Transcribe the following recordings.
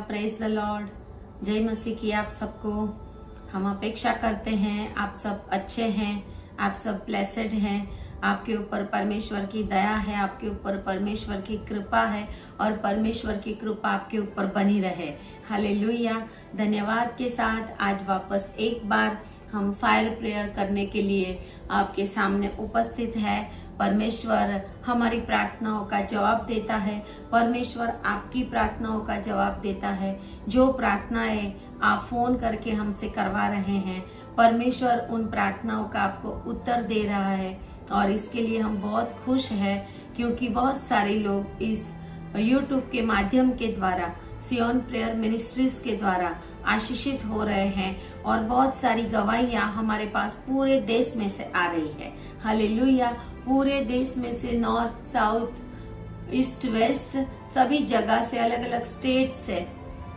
Praise the Lord. जय मसीह की आप सबको। हम अपेक्षा करते हैं आप सब अच्छे हैं, आप सब ब्लेसेड हैं। आपके ऊपर परमेश्वर की दया है, आपके ऊपर परमेश्वर की कृपा है और परमेश्वर की कृपा आपके ऊपर बनी रहे। हालेलुया। धन्यवाद के साथ आज वापस एक बार हम फायर प्रेयर करने के लिए आपके सामने उपस्थित है। परमेश्वर हमारी प्रार्थनाओं का जवाब देता है, परमेश्वर आपकी प्रार्थनाओं का जवाब देता है। जो प्रार्थनाएं आप फोन करके हमसे करवा रहे हैं, परमेश्वर उन प्रार्थनाओं का आपको उत्तर दे रहा है और इसके लिए हम बहुत खुश हैं, क्योंकि बहुत सारे लोग इस YouTube के माध्यम के द्वारा, सियोन प्रेयर मिनिस्ट्रीज के द्वारा आशीषित हो रहे हैं और बहुत सारी गवाहियां हमारे पास पूरे देश में से आ रही है। हालेलुया। पूरे देश में से, नॉर्थ साउथ ईस्ट वेस्ट सभी जगह से, अलग अलग स्टेट से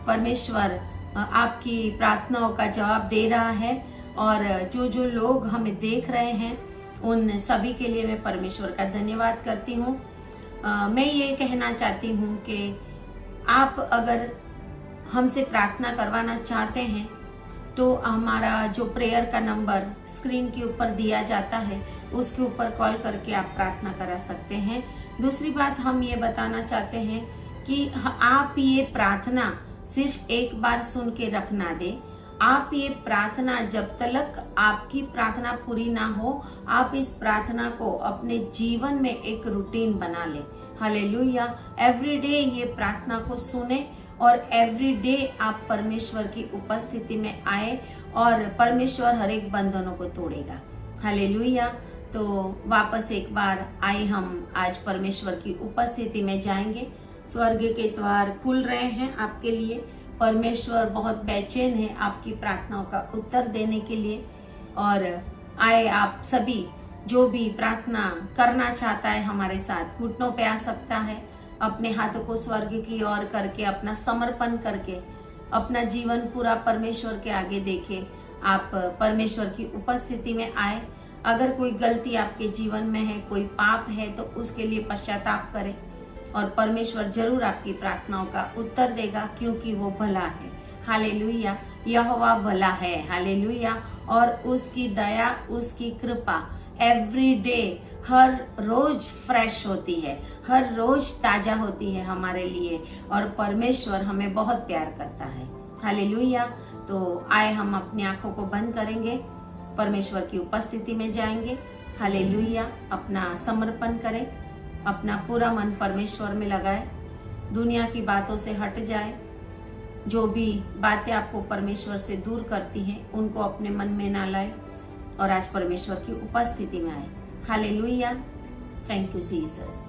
परमेश्वर आपकी प्रार्थनाओं का जवाब दे रहा है। और जो जो लोग हमें देख रहे हैं उन सभी के लिए मैं परमेश्वर का धन्यवाद करती हूँ। मैं ये कहना चाहती हूँ कि आप अगर हमसे प्रार्थना करवाना चाहते हैं तो हमारा जो प्रेयर का नंबर स्क्रीन के ऊपर दिया जाता है उसके ऊपर कॉल करके आप प्रार्थना करा सकते हैं। दूसरी बात हम ये बताना चाहते हैं कि आप ये प्रार्थना सिर्फ एक बार सुन के रख ना दे। आप ये प्रार्थना जब तक आपकी प्रार्थना पूरी ना हो, आप इस प्रार्थना को अपने जीवन में एक रूटीन बना ले। हालेलुया। एवरीडे ये प्रार्थना को सुने और एवरीडे आप परमेश्वर की उपस्थिति में आए और परमेश्वर हर एक बंधनों को तोड़ेगा। हालेलुया। तो वापस एक बार आए, हम आज परमेश्वर की उपस्थिति में जाएंगे। स्वर्ग के द्वार खुल रहे हैं आपके लिए। परमेश्वर बहुत बेचैन है आपकी प्रार्थनाओं का उत्तर देने के लिए। और आए आप सभी, जो भी प्रार्थना करना चाहता है हमारे साथ घुटनों पे आ सकता है। अपने हाथों को स्वर्ग की ओर करके, अपना समर्पण करके अपना जीवन पूरा परमेश्वर के आगे देखे। आप परमेश्वर की उपस्थिति में आए। अगर कोई गलती आपके जीवन में है, कोई पाप है, तो उसके लिए पश्चाताप करें और परमेश्वर जरूर आपकी प्रार्थनाओं का उत्तर देगा, क्योंकि वो भला है। हालेलुया। यहोवा भला है। हालेलुया। और उसकी दया, उसकी कृपा एवरी डे, हर रोज फ्रेश होती है, हर रोज ताजा होती है हमारे लिए। और परमेश्वर हमें बहुत प्यार करता है। हालेलुया। तो आए हम अपनी आंखों को बंद करेंगे, परमेश्वर की उपस्थिति में जाएंगे। हालेलुया। अपना समर्पण करें, अपना पूरा मन परमेश्वर में लगाए, दुनिया की बातों से हट जाए। जो भी बातें आपको परमेश्वर से दूर करती हैं उनको अपने मन में ना लाए और आज परमेश्वर की उपस्थिति में आए। Hallelujah. Thank you Jesus.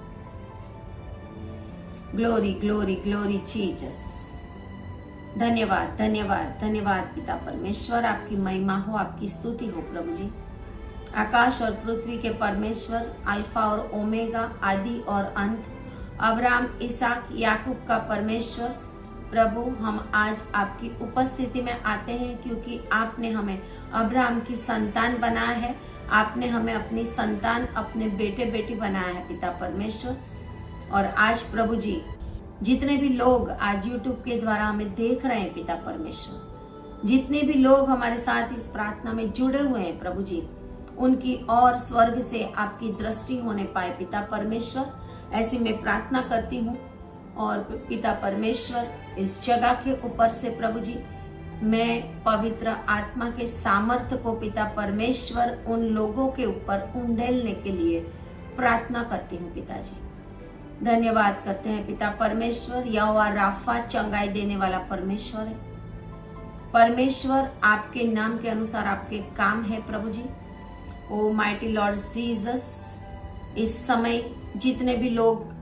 Glory glory glory Jesus. धन्यवाद धन्यवाद धन्यवाद पिता परमेश्वर। आपकी महिमा हो, आपकी स्तुति हो प्रभु जी। आकाश और पृथ्वी के परमेश्वर, अल्फा और ओमेगा, आदि और अंत, अब्राहम, इसहाक, याकूब का परमेश्वर प्रभु, हम आज आपकी उपस्थिति में आते हैं क्योंकि आपने हमें अब्राहम की संतान बनाया है। आपने हमें अपनी संतान, अपने बेटे बेटी बनाया है पिता परमेश्वर। और आज प्रभु जी, जितने भी लोग आज YouTube के द्वारा हमें देख रहे हैं पिता परमेश्वर, जितने भी लोग हमारे साथ इस प्रार्थना में जुड़े हुए हैं प्रभु जी, उनकी और स्वर्ग से आपकी दृष्टि होने पाए पिता परमेश्वर, ऐसी मैं प्रार्थना करती हूँ। और पिता परमेश्वर, इस जगह के ऊपर से प्रभु जी, मैं पवित्र आत्मा के सामर्थ्य को पिता परमेश्वर उन लोगों के ऊपर उंडेलने के लिए प्रार्थना करती हूँ पिताजी। धन्यवाद करते हैं पिता परमेश्वर। यहोवा राफा, चंगाई देने वाला परमेश्वर है। परमेश्वर, आपके नाम के अनुसार आपके काम है प्रभु जी। ओ माइटी लॉर्ड जीसस, इस समय जितने भी लोग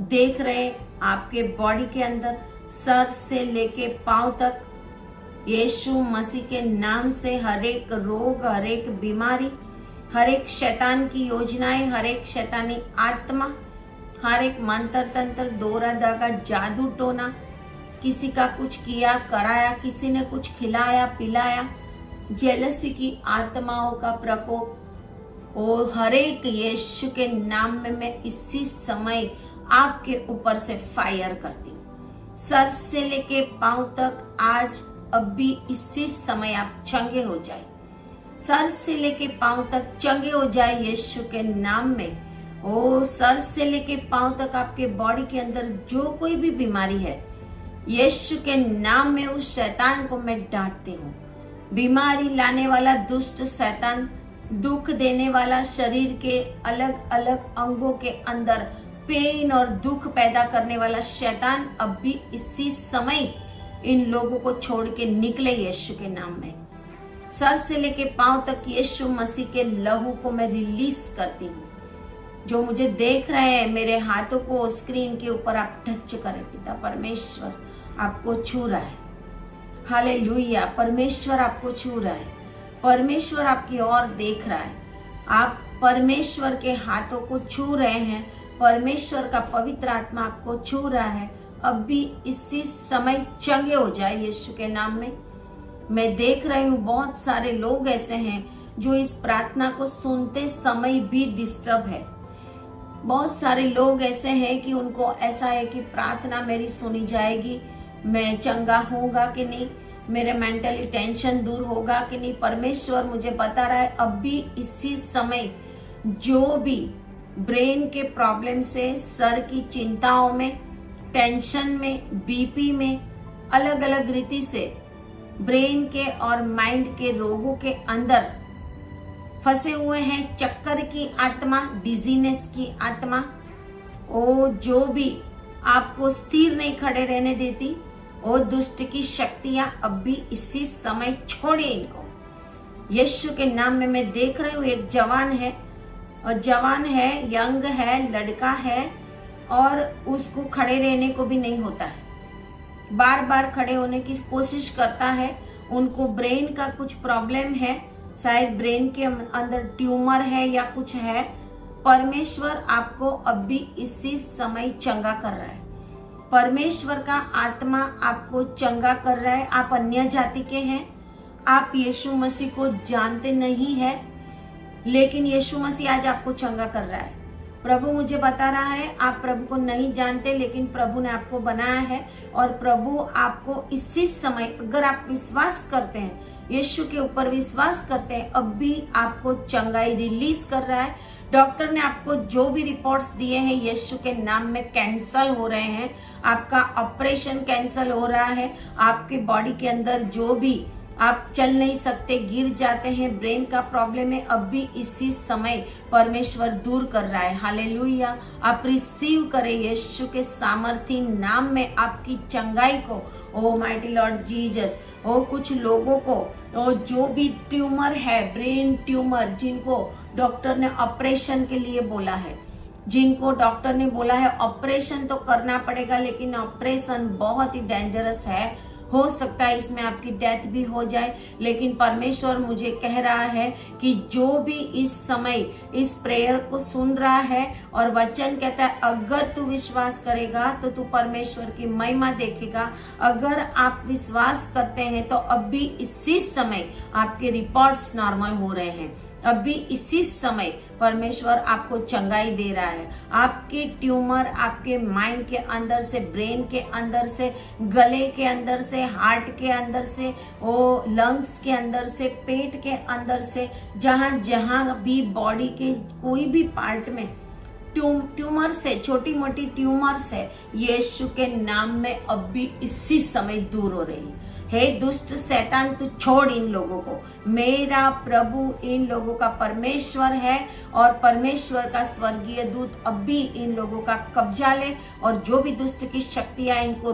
देख रहे हैं, आपके बॉडी के अंदर सर से लेके पांव तक यीशु मसीह के नाम से हर एक रोग, हर एक बीमारी, हर एक शैतान की योजनाएं, हर एक शैतानी आत्मा, हर एक मंत्र तंत्र, दौरा धागा, जादू टोना, किसी का कुछ किया कराया, किसी ने कुछ खिलाया पिलाया, जेलसी की आत्माओं का प्रकोप, और हर एक यीशु के नाम में मैं इसी समय आपके ऊपर से फायर करती हूँ। सर से लेके पांव तक आज अभी इसी समय आप चंगे हो जाए। सर से लेके पांव तक चंगे हो जाए यीशु के नाम में। ओ सर से लेके पांव तक आपके बॉडी के अंदर जो कोई भी बीमारी है, यीशु के नाम में उस शैतान को मैं डांटती हूँ। बीमारी लाने वाला दुष्ट शैतान, दुख देने वाला, शरीर के अलग अलग अंगों के अंदर पेन और दुख पैदा करने वाला शैतान अभी इसी समय इन लोगों को छोड़ के निकले यीशु के नाम में। सर से लेके पांव तक यीशु मसीह के लहू को मैं रिलीज करती हूँ। जो मुझे देख रहे हैं, मेरे हाथों को स्क्रीन के ऊपर आप टच करें। पिता परमेश्वर आपको छू रहा है। हालेलुया। परमेश्वर आपको छू रहा है। परमेश्वर आपकी ओर देख रहा है। आप परमेश्वर के हाथों को छू रहे हैं। परमेश्वर का पवित्र आत्मा आपको छू रहा है। अभी इसी समय चंगे हो जाए यीशु के नाम में। मैं देख रही हूँ बहुत सारे लोग ऐसे हैं जो इस प्रार्थना को सुनते समय भी डिस्टर्ब है। बहुत सारे लोग ऐसे हैं कि उनको ऐसा है कि प्रार्थना मेरी सुनी जाएगी, मैं चंगा होगा कि नहीं, मेरे मेंटली टेंशन दूर होगा कि नहीं। परमेश्वर मुझे बता रहा है अभी इसी समय जो भी ब्रेन के प्रॉब्लम से, सर की चिंताओं में, टेंशन में, बीपी में, अलग अलग रीति से ब्रेन के और माइंड के रोगों के अंदर फंसे हुए हैं, चक्कर की आत्मा, डिजीनेस की आत्मा, ओ जो भी आपको स्थिर नहीं खड़े रहने देती, ओ दुष्ट की शक्तियां अभी इसी समय छोड़िए इनको यीशु के नाम में। मैं देख रही हूँ एक जवान है, और जवान है, यंग है, लड़का है, और उसको खड़े रहने को भी नहीं होता है। बार बार खड़े होने की कोशिश करता है। उनको ब्रेन का कुछ प्रॉब्लम है, शायद ब्रेन के अंदर ट्यूमर है या कुछ है। परमेश्वर आपको अभी इसी समय चंगा कर रहा है। परमेश्वर का आत्मा आपको चंगा कर रहा है। आप अन्य जाति के हैं, आप यीशु मसीह को जानते नहीं है, लेकिन यीशु मसीह आज आपको चंगा कर रहा है। प्रभु मुझे बता रहा है आप प्रभु को नहीं जानते, लेकिन प्रभु ने आपको बनाया है, और प्रभु आपको इसी समय, अगर आप विश्वास करते हैं, यीशु के ऊपर विश्वास करते हैं, अभी आपको चंगाई रिलीज कर रहा है। डॉक्टर ने आपको जो भी रिपोर्ट्स दिए हैं यीशु के नाम में कैंसल हो रहे हैं। आपका ऑपरेशन कैंसल हो रहा है। आपके बॉडी के अंदर जो भी आप चल नहीं सकते, गिर जाते हैं, ब्रेन का प्रॉब्लम है, अभी इसी समय परमेश्वर दूर कर रहा है। हालेलुया। आप रिसीव करें यीशु के सामर्थी नाम में आपकी चंगाई को। ओ माइटी लॉर्ड जीसस। ओ कुछ लोगों को ओ जो भी ट्यूमर है, ब्रेन ट्यूमर, जिनको डॉक्टर ने ऑपरेशन के लिए बोला है, जिनको डॉक्टर ने बोला है ऑपरेशन तो करना पड़ेगा, लेकिन ऑपरेशन बहुत ही डेंजरस है, हो सकता है इसमें आपकी डेथ भी हो जाए, लेकिन परमेश्वर मुझे कह रहा है कि जो भी इस समय इस प्रेयर को सुन रहा है, और वचन कहता है अगर तू विश्वास करेगा तो तू परमेश्वर की महिमा देखेगा। अगर आप विश्वास करते हैं तो अभी इसी समय आपके रिपोर्ट्स नॉर्मल हो रहे हैं। अभी इसी समय परमेश्वर आपको चंगाई दे रहा है। आपके ट्यूमर आपके माइंड के अंदर से, ब्रेन के अंदर से, गले के अंदर से, हार्ट के अंदर से, वो लंग्स के अंदर से, पेट के अंदर से, जहां जहां भी बॉडी के कोई भी पार्ट में ट्यूमर से, छोटी मोटी ट्यूमर से, यीशु के नाम में अभी इसी समय दूर हो रही है। हे दुष्ट शैतान, तू छोड़ इन लोगों को। मेरा प्रभु इन लोगों का परमेश्वर है, और परमेश्वर का स्वर्गीय दूत अभी इन लोगों का कब्जा ले, और जो भी दुष्ट की शक्तियां इनको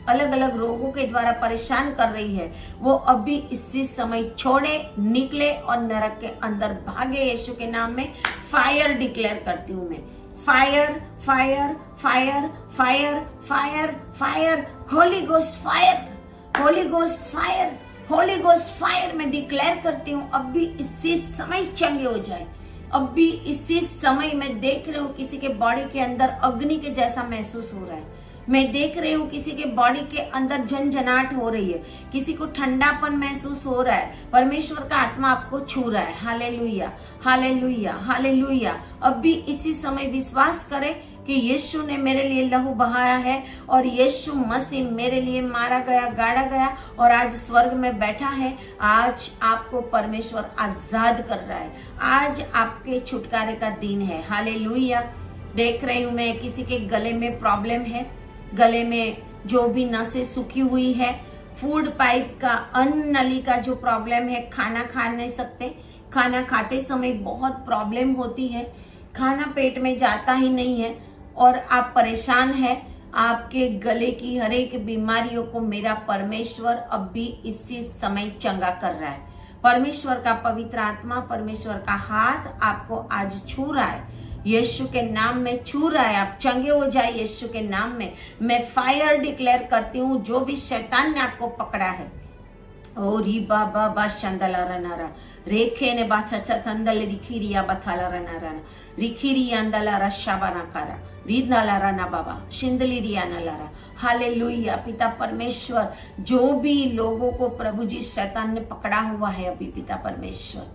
अलग अलग रोगों के द्वारा परेशान कर रही है, वो अभी इसी समय छोड़े, निकले और नरक के अंदर भागे। यीशु के नाम में फायर डिक्लेयर करती हूँ मैं। Fire fire fire fire fire fire, Holi ghost fire, Holi ghost fire, Holi ghost fire मैं डिक्लेयर करती हूँ अभी इसी समय चंगे हो जाए। अभी इसी समय मैं देख रही हूँ किसी के बॉडी के अंदर अग्नि के जैसा महसूस हो रहा है। मैं देख रही हूँ किसी के बॉडी के अंदर झंझनाहट हो रही है, किसी को ठंडापन महसूस हो रहा है। परमेश्वर का आत्मा आपको छू रहा है। Hallelujah, hallelujah, hallelujah. अभी इसी समय विश्वास करें, कि यीशु ने मेरे लिए लहू बहाया है और यीशु मसीह मेरे लिए मारा गया, गाड़ा गया और आज स्वर्ग में बैठा है। आज आपको परमेश्वर आजाद कर रहा है। आज आपके छुटकारे का दिन है। हालेलुया। देख रही हूं मैं किसी के गले में प्रॉब्लम है, गले में जो भी नसें सूखी हुई है, फूड पाइप का, अन्न नली का जो प्रॉब्लम है, खाना खा नहीं सकते, खाना खाते समय बहुत प्रॉब्लम होती है, खाना पेट में जाता ही नहीं है और आप परेशान हैं, आपके गले की हर एक बीमारियों को मेरा परमेश्वर अब भी इसी समय चंगा कर रहा है। परमेश्वर का पवित्र आत्मा, परमेश्वर का हाथ आपको आज छू रहा है, यीशु के नाम में छू रहा है। आप चंगे हो जाए यीशु के नाम में। मैं फायर डिक्लेयर करती हूँ, जो भी शैतान ने आपको पकड़ा है, ओ री बाबा बा शंदला रनारा रेखे ने बाछा चंदल रिखिरिया बथाला रनारा रिखिरी अंदला रशाबना करा रीदनाला रना बाबा शिंदली रियाना लारा। हालेलुया। पिता परमेश्वर, जो भी लोगों को प्रभु जी शैतान ने पकड़ा हुआ है, अभी पिता परमेश्वर,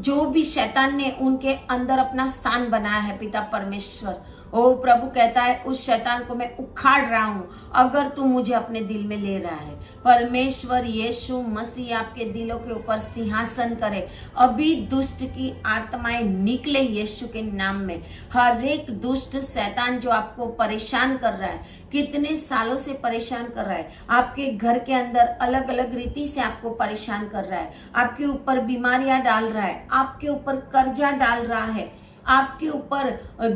जो भी शैतान ने उनके अंदर अपना स्थान बनाया है, पिता परमेश्वर, ओ प्रभु कहता है उस शैतान को मैं उखाड़ रहा हूं अगर तू मुझे अपने दिल में ले रहा है। परमेश्वर यीशु मसीह आपके दिलों के ऊपर सिंहासन करे। अभी दुष्ट की आत्माएं निकले यीशु के नाम में। हर एक दुष्ट शैतान जो आपको परेशान कर रहा है, कितने सालों से परेशान कर रहा है, आपके घर के अंदर अलग अलग रीति से आपको परेशान कर रहा है, आपके ऊपर बीमारियां डाल रहा है, आपके ऊपर कर्जा डाल रहा है, आपके ऊपर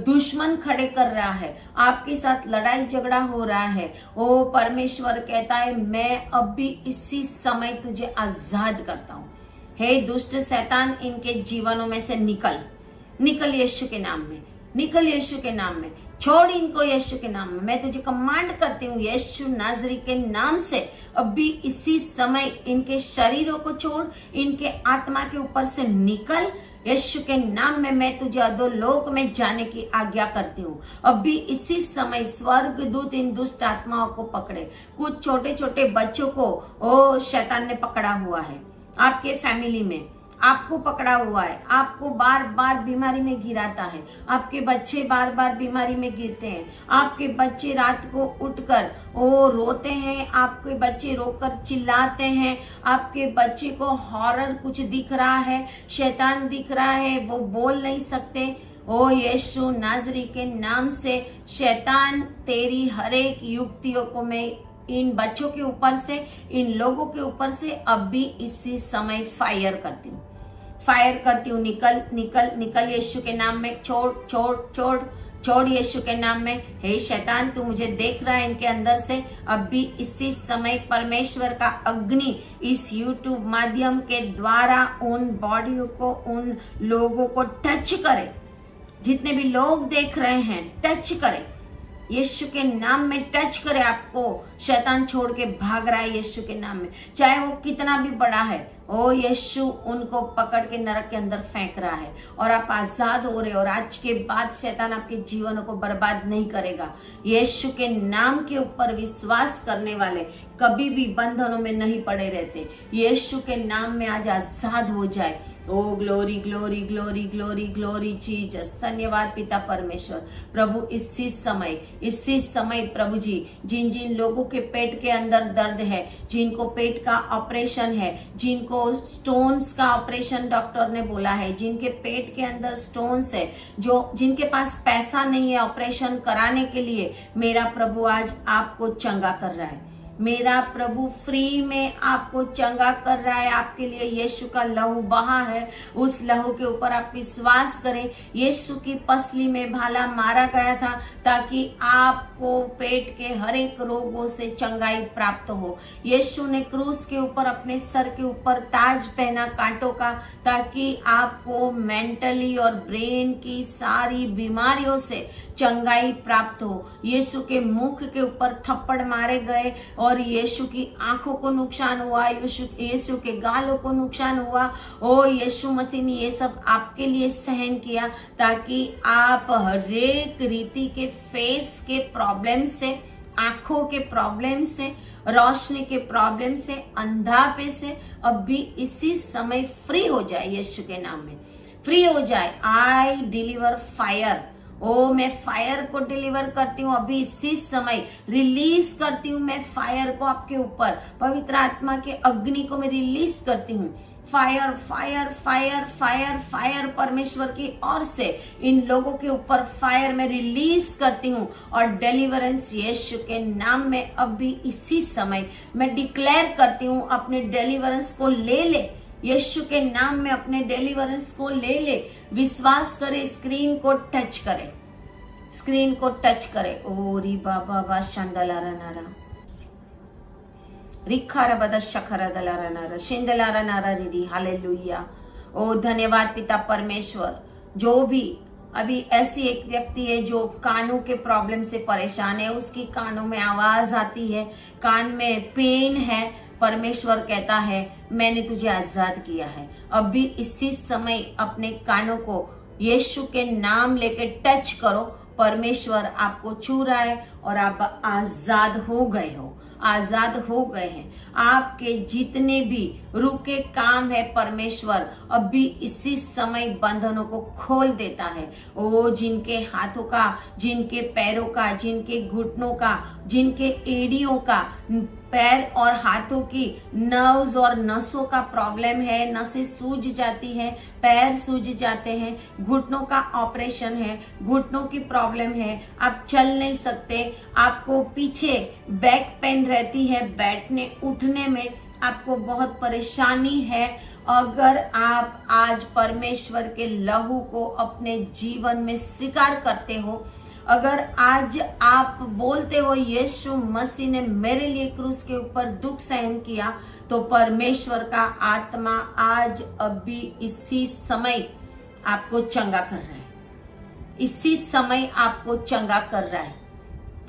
दुश्मन खड़े कर रहा है, आपके साथ लड़ाई झगड़ा हो रहा है, ओ परमेश्वर कहता है मैं अब भी इसी समय तुझे आजाद करता हूं। हे दुष्ट शैतान, इनके जीवनों में से निकल, निकल यीशु के नाम में, निकल यीशु के नाम में, छोड़ इनको यीशु के नाम में। मैं तुझे कमांड करती हूँ यीशु नाजरी के नाम से, अभी इसी समय इनके शरीरों को छोड़, इनके आत्मा के ऊपर से निकल। यीशु के नाम में मैं तुझे अधोलोक में जाने की आज्ञा करती हूँ। अभी इसी समय स्वर्ग दूत इन दुष्ट आत्माओं को पकड़े। कुछ छोटे छोटे बच्चों को ओ शैतान ने पकड़ा हुआ है, आपके फैमिली में आपको पकड़ा हुआ है, आपको बार बार बीमारी में गिराता है, आपके बच्चे बार बार बीमारी में गिरते हैं, आपके बच्चे रात को उठकर ओ रोते हैं, आपके बच्चे रोकर चिल्लाते हैं, आपके बच्चे को हॉरर कुछ दिख रहा है, शैतान दिख रहा है, वो बोल नहीं सकते। ओ यीशु नाजरी के नाम से शैतान तेरी हर एक युक्तियों को मैं इन बच्चों के ऊपर से, इन लोगों के ऊपर से अभी इसी समय फायर करती हूँ, फायर करती हूँ। निकल निकल निकल यीशु के नाम में। छोड़ छोड़ छोड़ छोड़ यीशु के नाम में। हे शैतान, तू मुझे देख रहा है इनके अंदर से, अभी इसी समय परमेश्वर का अग्नि इस यूट्यूब माध्यम के द्वारा उन बॉडियों को, उन लोगों को टच करे, जितने भी लोग देख रहे हैं टच करे, यीशु के नाम में टच करे। आपको शैतान छोड़ के भाग रहा है यीशु के नाम में, चाहे वो कितना भी बड़ा है। ओ यीशु उनको पकड़ के नरक के अंदर फेंक रहा है और आप आजाद हो रहे हो। और आज के बाद शैतान आपके जीवनों को बर्बाद नहीं करेगा। यीशु के नाम के ऊपर विश्वास करने वाले कभी भी बंधनों में नहीं पड़े रहते। यीशु के नाम में आज आजाद हो जाए। O glory glory glory glory glory Jesus. धन्यवाद पिता परमेश्वर। प्रभु इसी समय प्रभु जी, जिन जिन लोगों के पेट के अंदर दर्द है, जिनको पेट का ऑपरेशन है, जिनको स्टोन्स का ऑपरेशन डॉक्टर ने बोला है, जिनके पेट के अंदर स्टोन्स है, जो जिनके पास पैसा नहीं है ऑपरेशन कराने के लिए, मेरा प्रभु आज आपको चंगा कर रहा है। मेरा प्रभु फ्री में आपको चंगा कर रहा है। आपके लिए यीशु का लहू बहा है, उस लहू के ऊपर आप विश्वास करें। यीशु की पसली में भाला मारा गया था ताकि आपको पेट के हर एक रोगों से चंगाई प्राप्त हो। यीशु ने क्रूस के ऊपर अपने सर के ऊपर ताज पहना कांटों का, ताकि आपको मेंटली और ब्रेन की सारी बीमारियों से चंगाई प्राप्त हो। यीशु के मुख के ऊपर थप्पड़ मारे गए और यीशु की आंखों को नुकसान हुआ, यीशु के गालों को नुकसान हुआ। ओ यीशु मसीह ने ये सब आपके लिए सहन किया ताकि आप हरेक रीति के फेस के प्रॉब्लम से, आंखों के प्रॉब्लम से, रोशनी के प्रॉब्लम से, अंधापे से अभी इसी समय फ्री हो जाए। यीशु के नाम में फ्री हो जाए। आई डिलीवर फायर ओ मैं फायर को डिलीवर करती हूँ, अभी इसी समय रिलीज करती हूँ मैं फायर को आपके ऊपर, पवित्र आत्मा के अग्नि को मैं रिलीज करती हूँ। Fire fire fire fire fire परमेश्वर की ओर से इन लोगों के ऊपर फायर में रिलीज करती हूँ और डिलीवरेंस यीशु के नाम में अभी इसी समय मैं डिक्लेयर करती हूँ। अपने डिलीवरेंस को ले ले यीशु के नाम में, अपने डिलीवरेंस को ले ले। विश्वास करे, स्क्रीन को टच करे, स्क्रीन को टच करे। ओ री बाबा बा शांदलारा नारा रिखारा बदा शखरा दलारा नारा शिंदलारा नारा रिदी। हालेलुया। ओ धन्यवाद पिता परमेश्वर। जो भी अभी ऐसी एक व्यक्ति है जो कानों के प्रॉब्लम से परेशान है, उसकी कानों में आवाज आती है, कान में पेन है, परमेश्वर कहता है मैंने तुझे आजाद किया है। अभी इसी समय अपने कानों को यीशु के नाम लेके टच करो, परमेश्वर आपको छू रहा है और आप आजाद हो गए हो, आजाद हो गए हैं। आपके जितने भी रुके काम है परमेश्वर अभी इसी समय बंधनों को खोल देता है। ओ जिनके हाथों का, जिनके पैरों का, जिनके घुटनों का, जिनके एड़ियों का, पैर और हाथों की नर्व्स और नसों का प्रॉब्लम है, नसें सूज जाती हैं, पैर सूज जाते हैं, घुटनों का ऑपरेशन है, घुटनों की प्रॉब्लम है, आप चल नहीं सकते, आपको पीछे बैक पेन रहती है, बैठने उठने में आपको बहुत परेशानी है। अगर आप आज परमेश्वर के लहू को अपने जीवन में स्वीकार करते हो, अगर आज आप बोलते हो यीशु मसीह ने मेरे लिए क्रूस के ऊपर दुख सहन किया, तो परमेश्वर का आत्मा आज अभी इसी समय आपको चंगा कर रहा है, इसी समय आपको चंगा कर रहा है।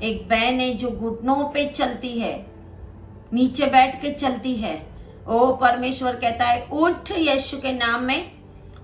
एक बहन है जो घुटनों पे चलती है, नीचे बैठ के चलती है, ओ परमेश्वर कहता है उठ यीशु के नाम में,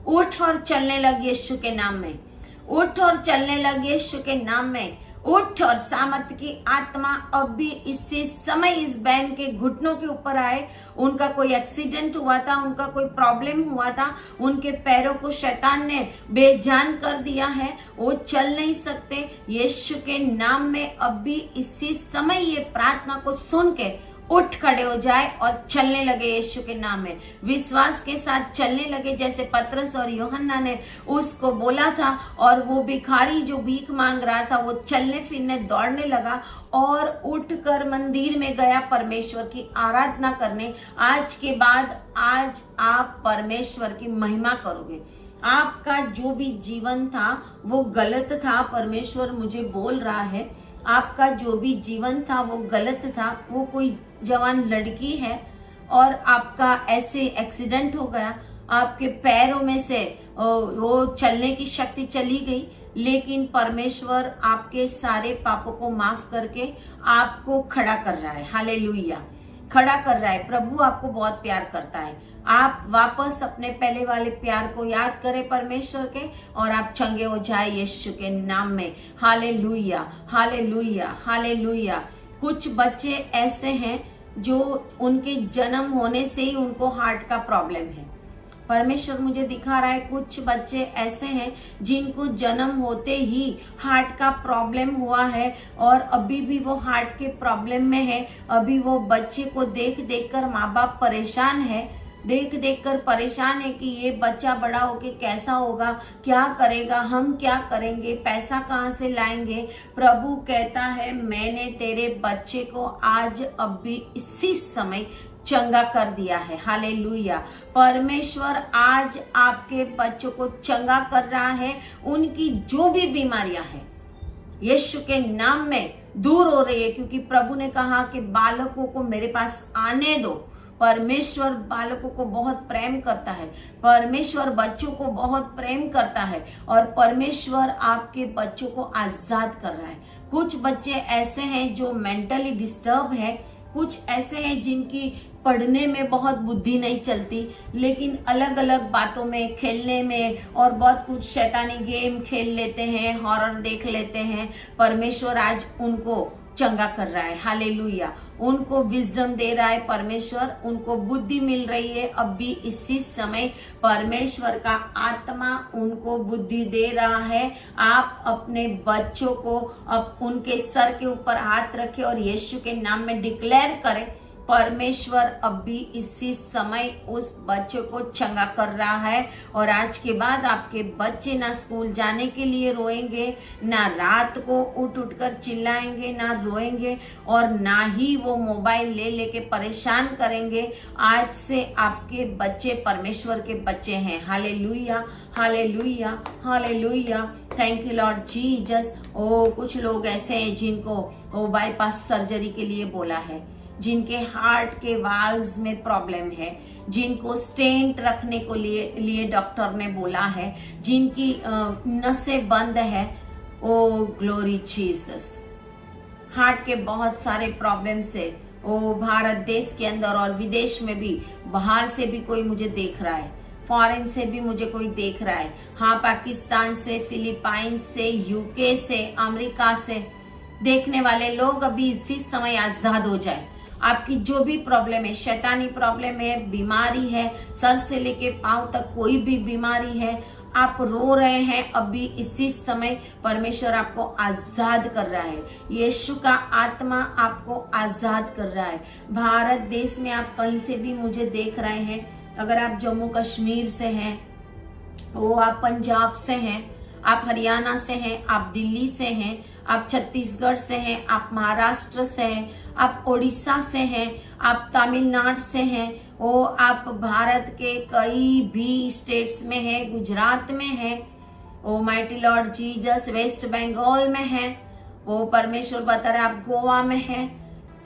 उठ और चलने लग यीशु के नाम में, उठ और चलने लग यीशु के नाम में, उठ और सामर्थ्य की आत्मा अभी इसी समय इस बहन के घुटनों के ऊपर आए। उनका कोई एक्सीडेंट हुआ था, उनका कोई प्रॉब्लम हुआ था, उनके पैरों को शैतान ने बेजान कर दिया है, वो चल नहीं सकते। यीशु के नाम में अभी इसी समय ये प्रार्थना को सुन के उठ खड़े हो जाए और चलने लगे यीशु के नाम में, विश्वास के साथ चलने लगे, जैसे पतरस और यूहन्ना ने उसको बोला था। और वो भिखारी जो भीख मांग रहा था वो चलने फिरने दौड़ने लगा और उठकर मंदिर में गया परमेश्वर की आराधना करने। आज के बाद आज आप परमेश्वर की महिमा करोगे। आपका जो भी जीवन था वो गलत था, परमेश्वर मुझे बोल रहा है आपका जो भी जीवन था वो गलत था। वो कोई जवान लड़की है और आपका ऐसे एक्सीडेंट हो गया, आपके पैरों में से वो चलने की शक्ति चली गई, लेकिन परमेश्वर आपके सारे पापों को माफ करके आपको खड़ा कर रहा है। हालेलुया, खड़ा कर रहा है। प्रभु आपको बहुत प्यार करता है। आप वापस अपने पहले वाले प्यार को याद करें परमेश्वर के और आप चंगे हो जाए यीशु के नाम में। Hallelujah, hallelujah, hallelujah. कुछ बच्चे ऐसे हैं जो उनके जन्म होने से ही उनको हार्ट का प्रॉब्लम है। परमेश्वर मुझे दिखा रहा है कुछ बच्चे ऐसे हैं जिनको जन्म होते ही हार्ट का प्रॉब्लम हुआ है और अभी भी वो हार्ट के प्रॉब्लम में है। अभी वो बच्चे को देख देख कर माँ बाप परेशान है, देख देख कर परेशान है कि ये बच्चा बड़ा होके कैसा होगा, क्या करेगा, हम क्या करेंगे, पैसा कहाँ से लाएंगे। प्रभु कहता है मैंने तेरे बच्चे को आज अभी इसी समय चंगा कर दिया है। हालेलुया। परमेश्वर आज आपके बच्चों को चंगा कर रहा है। उनकी जो भी बीमारियां हैं यीशु के नाम में दूर हो रही है, क्योंकि प्रभु ने कहा कि बालकों को मेरे पास आने दो। परमेश्वर बालकों को बहुत प्रेम करता है, परमेश्वर बच्चों को बहुत प्रेम करता है और परमेश्वर आपके बच्चों को आजाद कर रहा है। कुछ बच्चे ऐसे हैं जो मेंटली डिस्टर्ब है, कुछ ऐसे हैं जिनकी पढ़ने में बहुत बुद्धि नहीं चलती, लेकिन अलग अलग बातों में, खेलने में और बहुत कुछ शैतानी गेम खेल लेते हैं, हॉरर देख लेते हैं। परमेश्वर आज उनको चंगा कर रहा है। हालेलुया। उनको विजडम दे रहा है परमेश्वर, उनको बुद्धि मिल रही है। अब भी इसी समय परमेश्वर का आत्मा उनको बुद्धि दे रहा है। आप अपने बच्चों को अब उनके सर के ऊपर हाथ रखें और यीशु के नाम में डिक्लेयर करें, परमेश्वर अब भी इसी समय उस बच्चे को चंगा कर रहा है। और आज के बाद आपके बच्चे ना स्कूल जाने के लिए रोएंगे, ना रात को उठ कर चिल्लाएंगे, ना रोएंगे, और ना ही वो मोबाइल ले लेके परेशान करेंगे। आज से आपके बच्चे परमेश्वर के बच्चे हैं। Hallelujah, hallelujah, hallelujah. Thank you Lord Jesus. ओ कुछ लोग ऐसे हैं जिनको वो बाईपास सर्जरी के लिए बोला है, जिनके हार्ट के वाल्व्स में प्रॉब्लम है, जिनको स्टेंट रखने को लिए डॉक्टर ने बोला है, जिनकी नसें बंद है। O glory Jesus. हार्ट के बहुत सारे प्रॉब्लम से ओ भारत देश के अंदर और विदेश में भी, बाहर से भी कोई मुझे देख रहा है, फॉरेन से भी मुझे कोई देख रहा है। हाँ, पाकिस्तान से, फिलीपाइन से, यूके से, अमेरिका से देखने वाले लोग अभी इसी समय आजाद हो जाए। आपकी जो भी प्रॉब्लम है, शैतानी प्रॉब्लम है, बीमारी है, सर से लेके पांव तक कोई भी बीमारी है, आप रो रहे हैं, अभी इसी समय परमेश्वर आपको आजाद कर रहा है। यीशु का आत्मा आपको आजाद कर रहा है। भारत देश में आप कहीं से भी मुझे देख रहे हैं, अगर आप जम्मू कश्मीर से हैं, वो आप पंजाब से हैं, आप हरियाणा से हैं, आप दिल्ली से हैं, आप छत्तीसगढ़ से हैं, आप महाराष्ट्र से हैं, आप ओडिशा से हैं, आप तमिलनाडु से हैं, वो आप भारत के कई भी स्टेट्स में हैं, गुजरात में हैं, O mighty Lord Jesus, West Bengal में हैं, वो परमेश्वर बता रहे आप गोवा में हैं।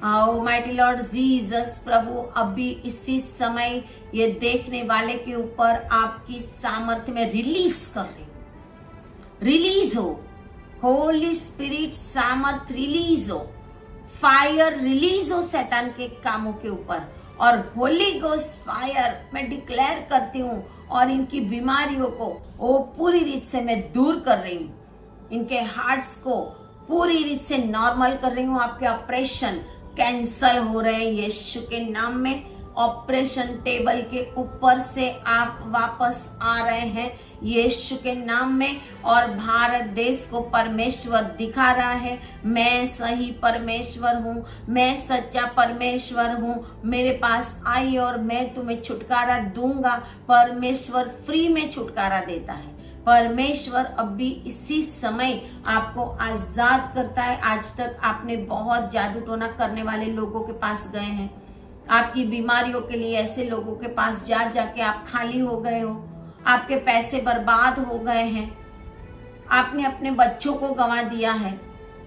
ओ माइटी लॉर्ड जीसस, प्रभु अभी इसी समय ये देखने वाले के ऊपर आपकी सामर्थ्य में रिलीज कर रही, रिलीज हो। होली स्पिरिट सामर्थ रिलीज हो, फायर रिलीज हो शैतान के कामों के ऊपर, और होली गोस्ट फायर मैं डिक्लेयर करती हूँ, और इनकी बीमारियों को वो पूरी रीत से मैं दूर कर रही हूँ। इनके हार्ट्स को पूरी रीत से नॉर्मल कर रही हूँ। आपके ऑपरेशन कैंसल हो रहे हैं यीशु के नाम में। ऑपरेशन टेबल के ऊपर से आप वापस आ रहे हैं यीशु के नाम में, और भारत देश को परमेश्वर दिखा रहा है, मैं सही परमेश्वर हूँ, मैं सच्चा परमेश्वर हूँ, मेरे पास आई और मैं तुम्हें छुटकारा दूंगा। परमेश्वर फ्री में छुटकारा देता है। परमेश्वर अभी इसी समय आपको आजाद करता है। आज तक आपने बहुत जादू टोना करने वाले लोगों के पास गए हैं, आपकी बीमारियों के लिए ऐसे लोगों के पास जा जाके आप खाली हो गए हो, आपके पैसे बर्बाद हो गए हैं, आपने अपने बच्चों को गंवा दिया है,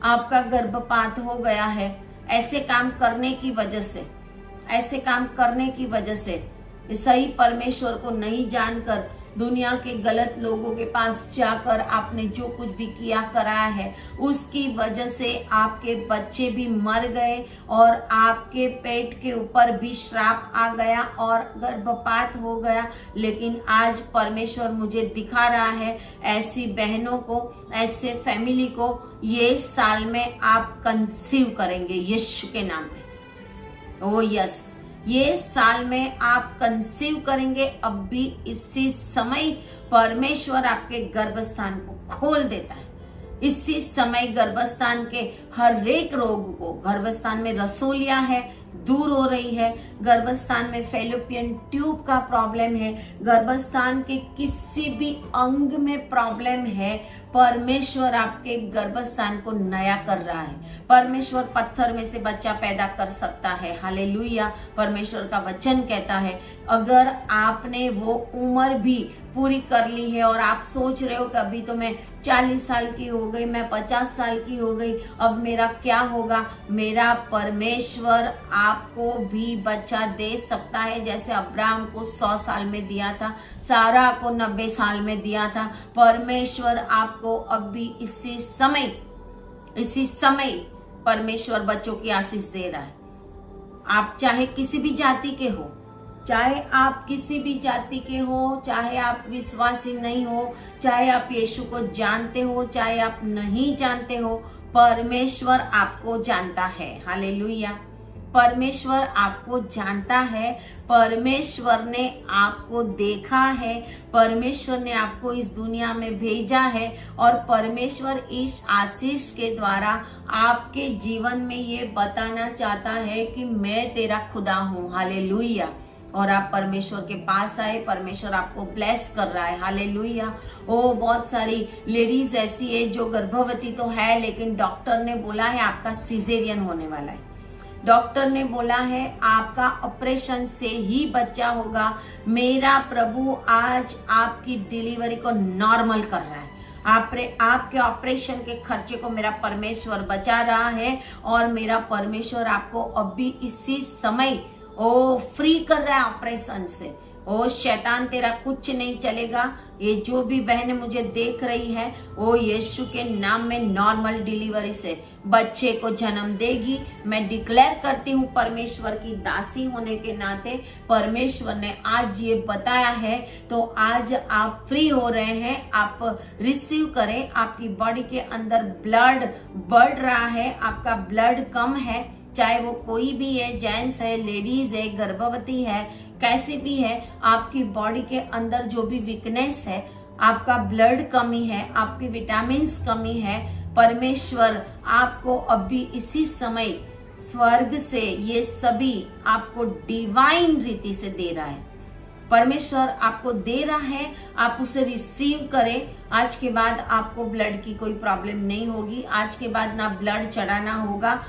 आपका गर्भपात हो गया है, ऐसे काम करने की वजह से, ऐसे काम करने की वजह से, सही परमेश्वर को नहीं जानकर दुनिया के गलत लोगों के पास जाकर आपने जो कुछ भी किया कराया है, उसकी वजह से आपके बच्चे भी मर गए और आपके पेट के ऊपर भी श्राप आ गया और गर्भपात हो गया। लेकिन आज परमेश्वर मुझे दिखा रहा है, ऐसी बहनों को, ऐसे फैमिली को ये साल में आप कंसीव करेंगे यीशु के नाम में। ओ यस, ये साल में आप कंसीव करेंगे। अब भी इसी समय परमेश्वर आपके गर्भस्थान को खोल देता है। इसी समय गर्भस्थान के हर एक रोग को, गर्भस्थान में रसोलिया है दूर हो रही है, गर्भस्थान में फेलोपियन ट्यूब का प्रॉब्लम है, गर्भस्थान के किसी भी अंग में प्रॉब्लम है, परमेश्वर आपके गर्भस्थान को नया कर रहा है। परमेश्वर पत्थर में से बच्चा पैदा कर सकता है। हालेलुया। परमेश्वर का वचन कहता है, अगर आपने वो उम्र भी पूरी कर ली है और आप सोच रहे हो कि अभी तो मैं 40 साल की हो गई, मैं 50 साल की हो गई, अब मेरा क्या होगा, मेरा परमेश्वर आपको भी बच्चा दे सकता है। जैसे अब्राहम को 100 साल में दिया था, सारा को 90 साल में दिया था, परमेश्वर आपको अब भी इसी समय परमेश्वर बच्चों की आशीष दे रहा है। आप चाहे किसी भी जाति के हो, चाहे आप किसी भी जाति के हो, चाहे आप विश्वासी नहीं हो, चाहे आप यीशु को जानते हो, चाहे आप नहीं जानते हो, परमेश्वर आपको जानता है। हालेलुया। परमेश्वर आपको जानता है, परमेश्वर ने आपको देखा है, परमेश्वर ने आपको इस दुनिया में भेजा है और परमेश्वर इस आशीष के द्वारा आपके जीवन में ये बताना चाहता है कि मैं तेरा खुदा हूँ। हालेलुया। और आप परमेश्वर के पास आए, परमेश्वर आपको ब्लेस कर रहा है। हालेलुया। ओ बहुत सारी लेडीज ऐसी है जो गर्भवती तो है, लेकिन डॉक्टर ने बोला है आपका सिजेरियन होने वाला है, डॉक्टर ने बोला है आपका ऑपरेशन से ही बच्चा होगा। मेरा प्रभु आज आपकी डिलीवरी को नॉर्मल कर रहा है। आपके ऑपरेशन के खर्चे को मेरा परमेश्वर बचा रहा है और मेरा परमेश्वर आपको अभी इसी समय फ्री कर रहा है ऑपरेशन से। शैतान तेरा कुछ नहीं चलेगा। ये जो भी बहनें मुझे देख रही है यीशु के नाम में नॉर्मल डिलीवरी से बच्चे को जन्म देगी। मैं डिक्लेयर करती हूँ परमेश्वर की दासी होने के नाते परमेश्वर ने आज ये बताया है, तो आज आप फ्री हो रहे हैं। आप रिसीव करें। आपकी बॉडी के अंदर ब्लड बढ़ रहा है, आपका ब्लड कम है, चाहे वो कोई भी है, जेंट्स है, लेडीज है, गर्भवती है, कैसी भी है, आपकी बॉडी के अंदर जो भी वीकनेस है, आपका ब्लड कमी है, आपकी विटामिन्स कमी है, परमेश्वर आपको अभी इसी समय स्वर्ग से ये सभी आपको डिवाइन रीति से दे रहा है। परमेश्वर आपको दे रहा है, आप उसे रिसीव करें। आज के बाद आपको ब्लड की कोई प्रॉब्लम नहीं होगी। आज के बाद ना ब्लड चढ़ाना होगा,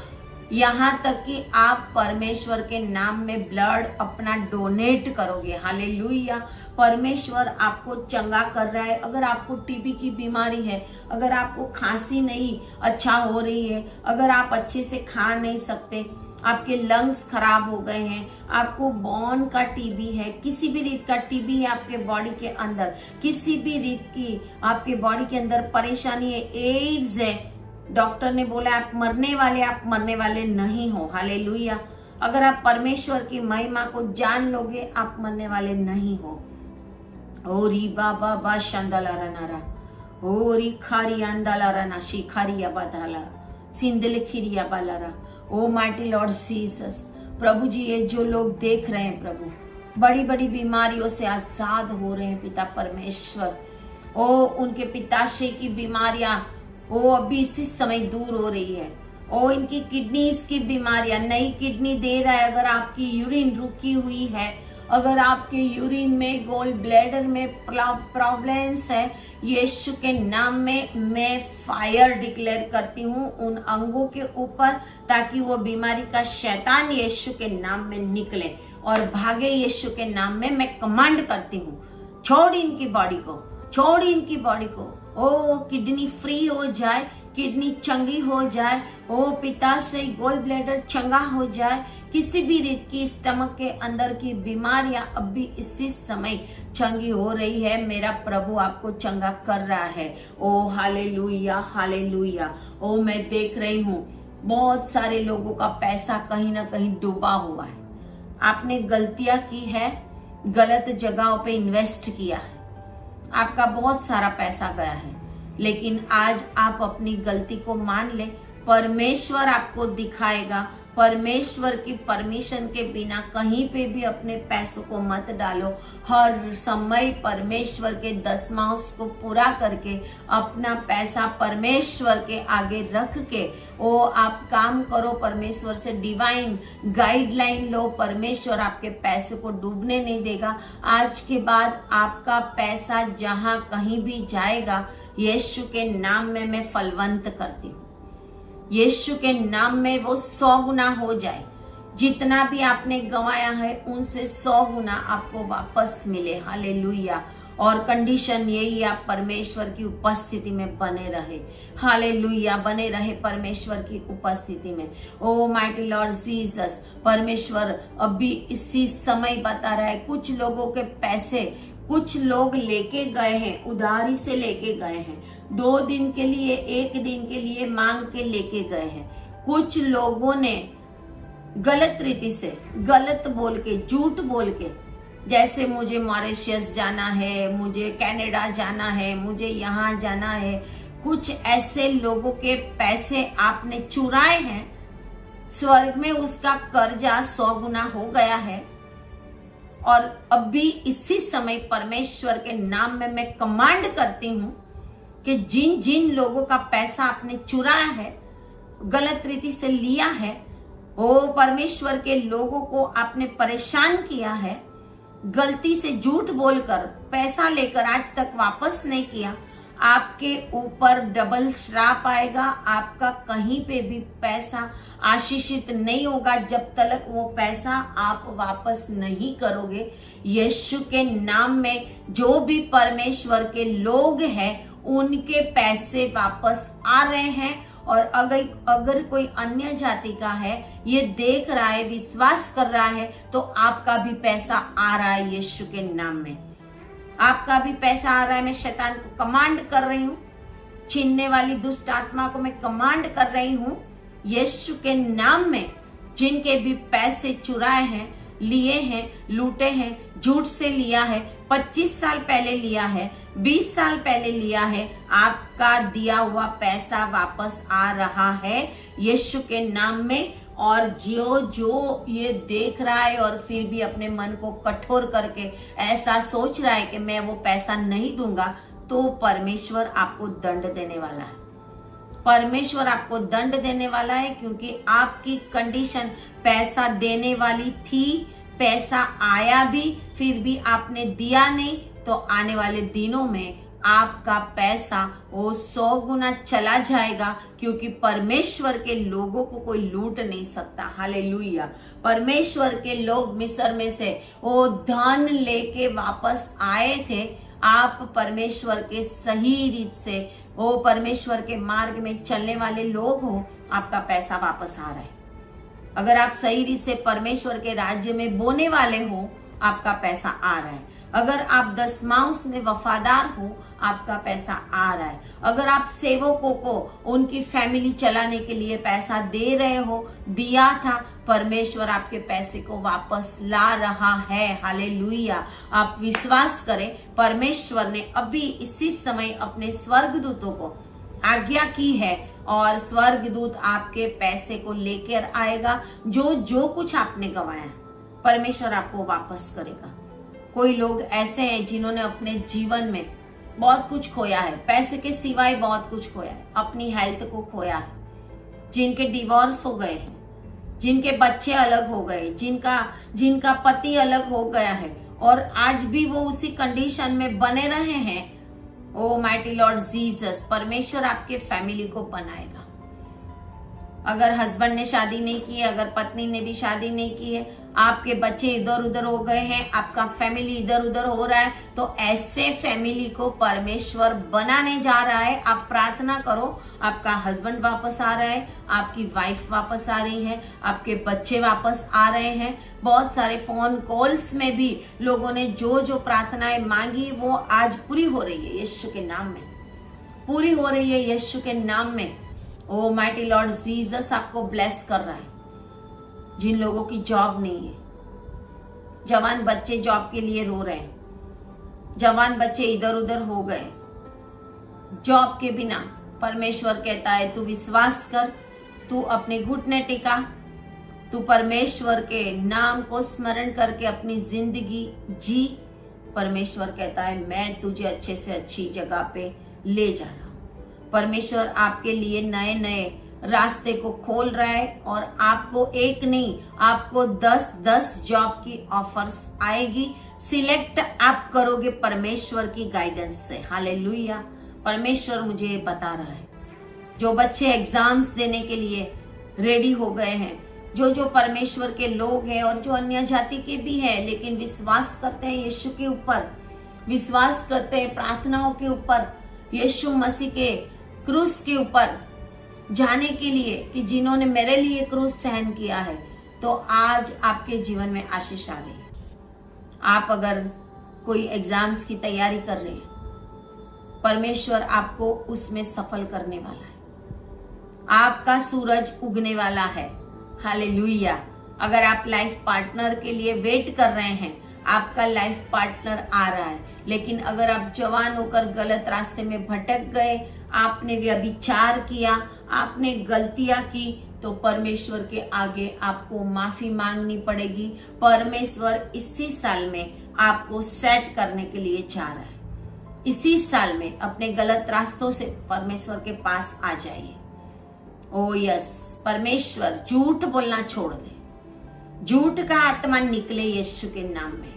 यहाँ तक कि आप परमेश्वर के नाम में ब्लड अपना डोनेट करोगे। हालेलुया। परमेश्वर आपको चंगा कर रहा है। अगर आपको टीबी की बीमारी है, अगर आपको खांसी नहीं अच्छा हो रही है, अगर आप अच्छे से खा नहीं सकते, आपके लंग्स खराब हो गए हैं, आपको बोन का टीबी है, किसी भी रीत का टीबी है आपके बॉडी के अंदर, किसी भी रीत की आपके बॉडी के अंदर परेशानी है, एड्स है, डॉक्टर ने बोला आप मरने वाले नहीं हो। हालेलुया। अगर आप परमेश्वर की महिमा को जान लोगे, आप मरने वाले नहीं हो। ओरी बाबा बा शांदालारा नारा, ओरी खारी अंदालारा ना शिखारिया बादाला सिंदले खिरिया बालारा। ओ माइटी लॉर्ड जीसस, प्रभु जी ये जो लोग देख रहे हैं प्रभु, बड़ी बड़ी बीमारियों से आजाद हो रहे हैं पिता परमेश्वर। उनके पिताशय की बीमारियां अभी इसी समय दूर हो रही है। इनकी किडनीज की बीमारियां, नई किडनी दे रहा है। अगर आपकी यूरिन रुकी हुई है, अगर आपके यूरिन में गोल ब्लैडर में प्रॉब्लम्स है, यीशु के नाम में मैं फायर डिक्लेयर करती हूँ उन अंगों के ऊपर, ताकि वो बीमारी का शैतान यीशु के नाम में निकले और भागे। यीशु के नाम में मैं कमांड करती हूँ, छोड़ इनकी बॉडी को, छोड़ इनकी बॉडी को। किडनी फ्री हो जाए, किडनी चंगी हो जाए, पिताशय गोल ब्लैडर चंगा हो जाए, किसी भी रीत की स्टमक के अंदर की बीमारियां अभी इसी समय चंगी हो रही है। मेरा प्रभु आपको चंगा कर रहा है। Hallelujah, hallelujah. मैं देख रही हूँ बहुत सारे लोगों का पैसा कहीं ना कहीं डूबा हुआ है। आपने गलतियां की है, गलत जगहों पे इन्वेस्ट किया है, आपका बहुत सारा पैसा गया है, लेकिन आज आप अपनी गलती को मान ले। परमेश्वर आपको दिखाएगा। परमेश्वर की परमिशन के बिना कहीं पे भी अपने पैसों को मत डालो। हर समय परमेश्वर के दशमांश को पूरा करके अपना पैसा परमेश्वर के आगे रख के आप काम करो। परमेश्वर से डिवाइन गाइडलाइन लो। परमेश्वर आपके पैसे को डूबने नहीं देगा। आज के बाद आपका पैसा जहां कहीं भी जाएगा, यीशु के नाम में मैं फलवंत करती हूँ। यीशु के नाम में वो 100 गुना हो जाए। जितना भी आपने गंवाया है उनसे 100 गुना आपको वापस मिले। हालेलुया। और कंडीशन यही, आप परमेश्वर की उपस्थिति में बने रहे। हालेलुया, बने रहे परमेश्वर की उपस्थिति में। माइटी लॉर्ड जीसस, परमेश्वर अभी इसी समय बता रहा है, कुछ लोगों के पैसे कुछ लोग लेके गए हैं, उधारी से लेके गए हैं, 2 दिन के लिए, 1 दिन के लिए मांग के लेके गए हैं। कुछ लोगों ने गलत रीति से, गलत बोल के, झूठ बोल के, जैसे मुझे मॉरिशस जाना है, मुझे कनाडा जाना है, मुझे यहाँ जाना है, कुछ ऐसे लोगों के पैसे आपने चुराए हैं, स्वर्ग में उसका कर्जा 100 गुना हो गया है। और अभी इसी समय परमेश्वर के नाम में मैं कमांड करती हूं कि जिन जिन लोगों का पैसा आपने चुराया है, गलत रीति से लिया है, वो परमेश्वर के लोगों को आपने परेशान किया है, गलती से झूठ बोलकर पैसा लेकर आज तक वापस नहीं किया, आपके ऊपर डबल श्राप आएगा। आपका कहीं पे भी पैसा आशीषित नहीं होगा जब तक वो पैसा आप वापस नहीं करोगे। यीशु के नाम में जो भी परमेश्वर के लोग हैं उनके पैसे वापस आ रहे हैं। और अगर कोई अन्य जाति का है, ये देख रहा है, विश्वास कर रहा है, तो आपका भी पैसा आ रहा है। यीशु के नाम में आपका भी पैसा आ रहा है। मैं शैतान को कमांड कर रही हूँ, छीनने वाली दुष्ट आत्मा को मैं कमांड कर रही हूँ यीशु के नाम में। जिनके भी पैसे चुराए हैं, लिए हैं, लूटे हैं, झूठ से लिया है, 25 साल पहले लिया है, 20 साल पहले लिया है, आपका दिया हुआ पैसा वापस आ रहा है यीशु के नाम में। और जो ये देख रहा है और फिर भी अपने मन को कठोर करके ऐसा सोच रहा है कि मैं वो पैसा नहीं दूंगा, तो परमेश्वर आपको दंड देने वाला है। परमेश्वर आपको दंड देने वाला है, क्योंकि आपकी कंडीशन पैसा देने वाली थी, पैसा आया भी, फिर भी आपने दिया नहीं। तो आने वाले दिनों में आपका पैसा वो 100 गुना चला जाएगा, क्योंकि परमेश्वर के लोगों को कोई लूट नहीं सकता। हालेलुया। परमेश्वर के लोग मिस्र में से वो धन लेके वापस आए थे। आप परमेश्वर के सही रीत से, वो परमेश्वर के मार्ग में चलने वाले लोग हो, आपका पैसा वापस आ रहा है। अगर आप सही रीत से परमेश्वर के राज्य में बोने वाले हो, आपका पैसा आ रहा है। अगर आप दशमांश में वफादार हो, आपका पैसा आ रहा है। अगर आप सेवकों को उनकी फैमिली चलाने के लिए पैसा दे रहे हो, दिया था, परमेश्वर आपके पैसे को वापस ला रहा है। हालेलुया। आप विश्वास करें, परमेश्वर ने अभी इसी समय अपने स्वर्गदूतों को आज्ञा की है और स्वर्गदूत आपके पैसे को लेकर आएगा। जो कुछ आपने गंवाया, परमेश्वर आपको वापस करेगा। कोई लोग ऐसे हैं जिन्होंने अपने जीवन में बहुत कुछ खोया है, पैसे के सिवाय बहुत कुछ खोया है, अपनी हेल्थ को खोया है, जिनके डिवोर्स हो गए हैं, जिनके बच्चे अलग हो गए, जिनका पति अलग हो गया है और आज भी वो उसी कंडीशन में बने रहे हैं। ओ माइटी लॉर्ड जीसस, परमेश्वर आपके फैमिली को बनाएगा। अगर हस्बैंड ने शादी नहीं की है, अगर पत्नी ने भी शादी नहीं की है, आपके बच्चे इधर उधर हो गए हैं, आपका फैमिली इधर उधर हो रहा है, तो ऐसे फैमिली को परमेश्वर बनाने जा रहा है। आप प्रार्थना करो, आपका हस्बैंड वापस आ रहा है, आपकी वाइफ वापस आ रही है, आपके बच्चे वापस आ रहे हैं। बहुत सारे फोन कॉल्स में भी लोगों ने जो प्रार्थनाएं मांगी वो आज पूरी हो रही है यीशु के नाम में, पूरी हो रही है यीशु के नाम में। ओ माइटी लॉर्ड जीसस आपको ब्लेस कर रहा है। जिन लोगों की जॉब नहीं है, जवान बच्चे जॉब के लिए रो रहे हैं, जवान बच्चे इधर उधर हो गए जॉब के बिना, परमेश्वर कहता है तू विश्वास कर, तू अपने घुटने टिका, तू परमेश्वर के नाम को स्मरण करके अपनी जिंदगी जी। परमेश्वर कहता है मैं तुझे अच्छे से अच्छी जगह पे ले जा रहा हूं। परमेश्वर आपके लिए नए नए रास्ते को खोल रहा है और आपको एक नहीं, आपको 10 जॉब की ऑफर्स आएगी। सिलेक्ट आप करोगे परमेश्वर की गाइडेंस से। हालेलुया। परमेश्वर मुझे बता रहा है, जो बच्चे एग्जाम्स देने के लिए रेडी हो गए हैं, जो परमेश्वर के लोग हैं और जो अन्य जाति के भी हैं, लेकिन विश्वास करते हैं यीशु के ऊपर, विश्वास करते हैं प्रार्थनाओं के ऊपर, यीशु मसीह के क्रूस के ऊपर जाने के लिए कि जिन्होंने मेरे लिए क्रूस सहन किया है, तो आज आपके जीवन में आशीष आ गई। आप अगर कोई एग्जाम्स की तैयारी कर रहे हैं, परमेश्वर आपको उसमें सफल करने वाला है। आपका सूरज उगने वाला है। हालेलुया। अगर आप लाइफ पार्टनर के लिए वेट कर रहे हैं, आपका लाइफ पार्टनर आ रहा है। लेकिन अगर आप जवान होकर गलत रास्ते में भटक गए, आपने व्यभिचार किया, आपने गलतियां की, तो परमेश्वर के आगे आपको माफी मांगनी पड़ेगी। परमेश्वर इसी साल में आपको सेट करने के लिए चाह रहा है। इसी साल में अपने गलत रास्तों से परमेश्वर के पास आ जाइए। ओ यस, परमेश्वर झूठ बोलना छोड़ दे, झूठ का आत्मा निकले यीशु के नाम में।